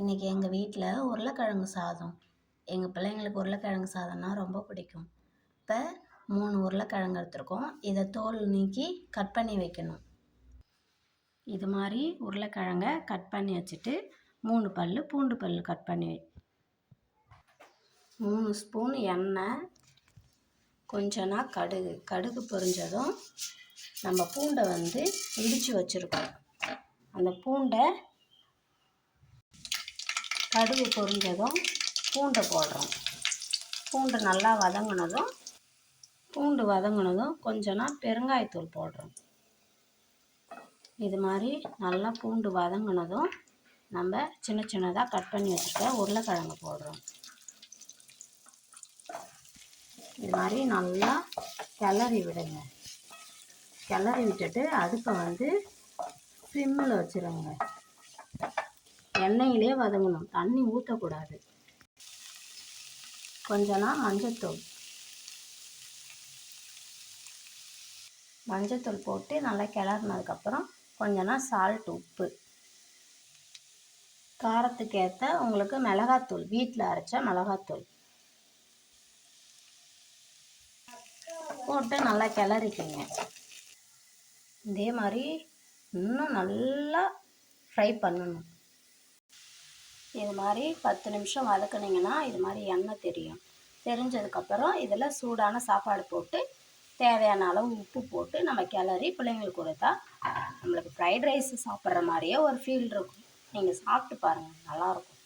இன்றைக்கி எங்கள் வீட்டில் உருளைக்கிழங்கு சாதம். எங்கள் பிள்ளைங்களுக்கு உருளைக்கிழங்கு சாதம்னா ரொம்ப பிடிக்கும். இப்போ 3 உருளைக்கிழங்கு எடுத்துருக்கோம். இதை தோல் நீக்கி கட் பண்ணி வைக்கணும். இது மாதிரி உருளைக்கிழங்கை கட் பண்ணி வச்சுட்டு 3 பல் பூண்டு பல் கட் பண்ணி 3 ஸ்பூன் எண்ணெய், கொஞ்சனா கடுகு பொரிஞ்சதும் நம்ம பூண்டை இடித்து வச்சுருக்கோம். அந்த பூண்டை கடுகு பொரிஞ்சதும் பூண்டை போடுறோம். பூண்டு நல்லா வதங்கினதும் கொஞ்சனா பெருங்காயத்தூள் போடுறோம். இது மாதிரி நல்லா பூண்டு வதங்கினதும் நம்ம சின்ன சின்னதாக கட் பண்ணி வச்சுருக்க உருளைக்கிழங்கு போடுறோம். இது மாதிரி நல்லா கிளறி விடுங்க. கிளறி விட்டுட்டு அடுப்பை சிம்மில் வச்சுருங்க. எண்ணெயிலே வதங்கணும், தண்ணி ஊற்றக்கூடாது. கொஞ்சனா மஞ்சத்தூள் போட்டு நல்லா கிளறினதுக்கப்புறம் கொஞ்சனா சால்ட், உப்பு, காரத்துக்கு ஏற்ற உங்களுக்கு மிளகாத்தூள், வீட்டில் அரைச்ச மிளகாத்தூள் போட்டு நல்லா கிளறிக்கிங்க. இதே மாதிரி இன்னும் நல்லா ஃப்ரை பண்ணணும். இது மாதிரி 10 நிமிஷம் வதக்குனிங்கன்னா இது மாதிரி எண்ணெய் தெரியும். தெரிஞ்சதுக்கப்புறம் இதில் சூடான சாப்பாடு போட்டு தேவையான அளவு உப்பு போட்டு நம்ம கிளறி பிள்ளைங்களுக்கு கொடுத்தா நம்மளுக்கு ஃப்ரைட் ரைஸ் சாப்பிட்ற மாதிரியே ஒரு ஃபீல் இருக்கும். நீங்கள் சாப்பிட்டு பாருங்கள், நல்லாயிருக்கும்.